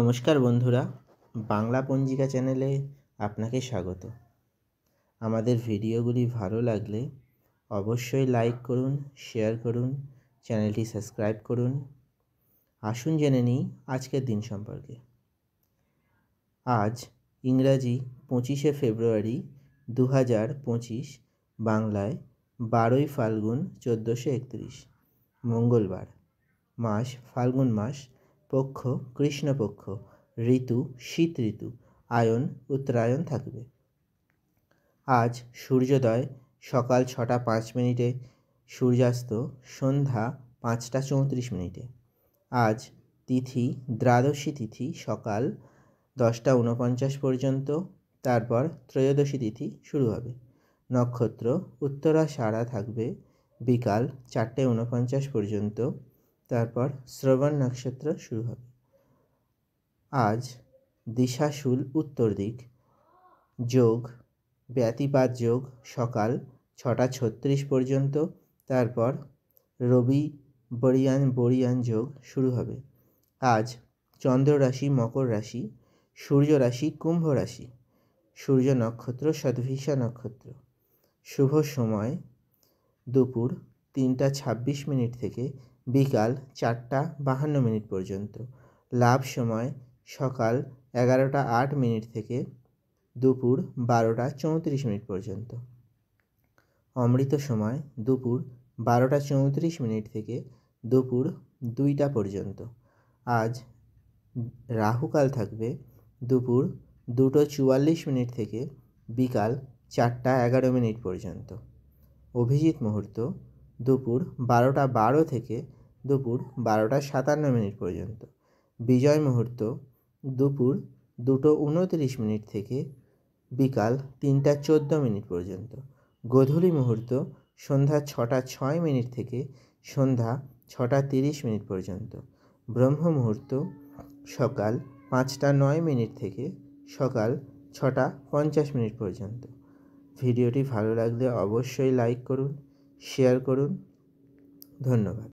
নমস্কার বন্ধুরা, বাংলা পঞ্জিকা চ্যানেলে আপনাকে স্বাগত। আমাদের ভিডিওগুলি ভালো লাগলে অবশ্যই লাইক করুন, শেয়ার করুন, চ্যানেলটি সাবস্ক্রাইব করুন। আসুন জেনে নিই আজকের দিন সম্পর্কে। আজ ইংরাজি 25শে ফেব্রুয়ারি 2025, বাংলায় 12ই ফাল্গুন 1431, মঙ্গলবার। মাস ফাল্গুন মাস, পক্ষ কৃষ্ণপক্ষ, ঋতু শীত ঋতু, আয়ন উত্তরায়ণ থাকবে। আজ সূর্যোদয় সকাল 6টা 5 মিনিটে, সূর্যাস্ত সন্ধ্যা 5টা 34 মিনিটে। আজ তিথি দ্বাদশী তিথি সকাল 10টা 49 পর্যন্ত, তারপর ত্রয়োদশী তিথি শুরু হবে। নক্ষত্র উত্তরাষাঢ়া থাকবে বিকাল 4টে 49 পর্যন্ত, তারপর শ্রবণ নক্ষত্র শুরু হবে। আজ দিশাশুল উত্তর দিক, যোগ ব্যতিপাত যোগ সকাল 6টা 36 পর্যন্ত, তারপর রবি বরিয়ান যোগ শুরু হবে। আজ চন্দ্র রাশি মকর রাশি, সূর্য রাশি কুম্ভ রাশি, সূর্য নক্ষত্র শতভিষা নক্ষত্র। শুভ সময় দুপুর 3টা 26 মিনিট থেকে বিকাল 4টা 52 মিনিট পর্যন্ত। লাভ সময় সকাল 11টা 8 মিনিট থেকে দুপুর 12টা 34 মিনিট পর্যন্ত। অমৃত সময় দুপুর 12টা 34 মিনিট থেকে দুপুর 2টা পর্যন্ত। আজ রাহুকাল থাকবে দুপুর 2টো 44 মিনিট থেকে বিকাল 4টা 11 মিনিট পর্যন্ত। অভিজিৎ মুহূর্ত দুপুর 12টা 12 থেকে দুপুর 12টা 57 মিনিট পর্যন্ত। বিজয় মুহূর্ত দুপুর 2টো 29 মিনিট থেকে বিকাল 3টা 14 মিনিট পর্যন্ত। গোধূলি মুহূর্ত সন্ধ্যা 6টা 6 মিনিট থেকে সন্ধ্যা 6টা 30 মিনিট পর্যন্ত। ব্রহ্ম মুহূর্ত সকাল 5টা 9 মিনিট থেকে সকাল 6টা 50 মিনিট পর্যন্ত। ভিডিওটি ভালো লাগলে অবশ্যই লাইক করুন, শেয়ার করুন। ধন্যবাদ।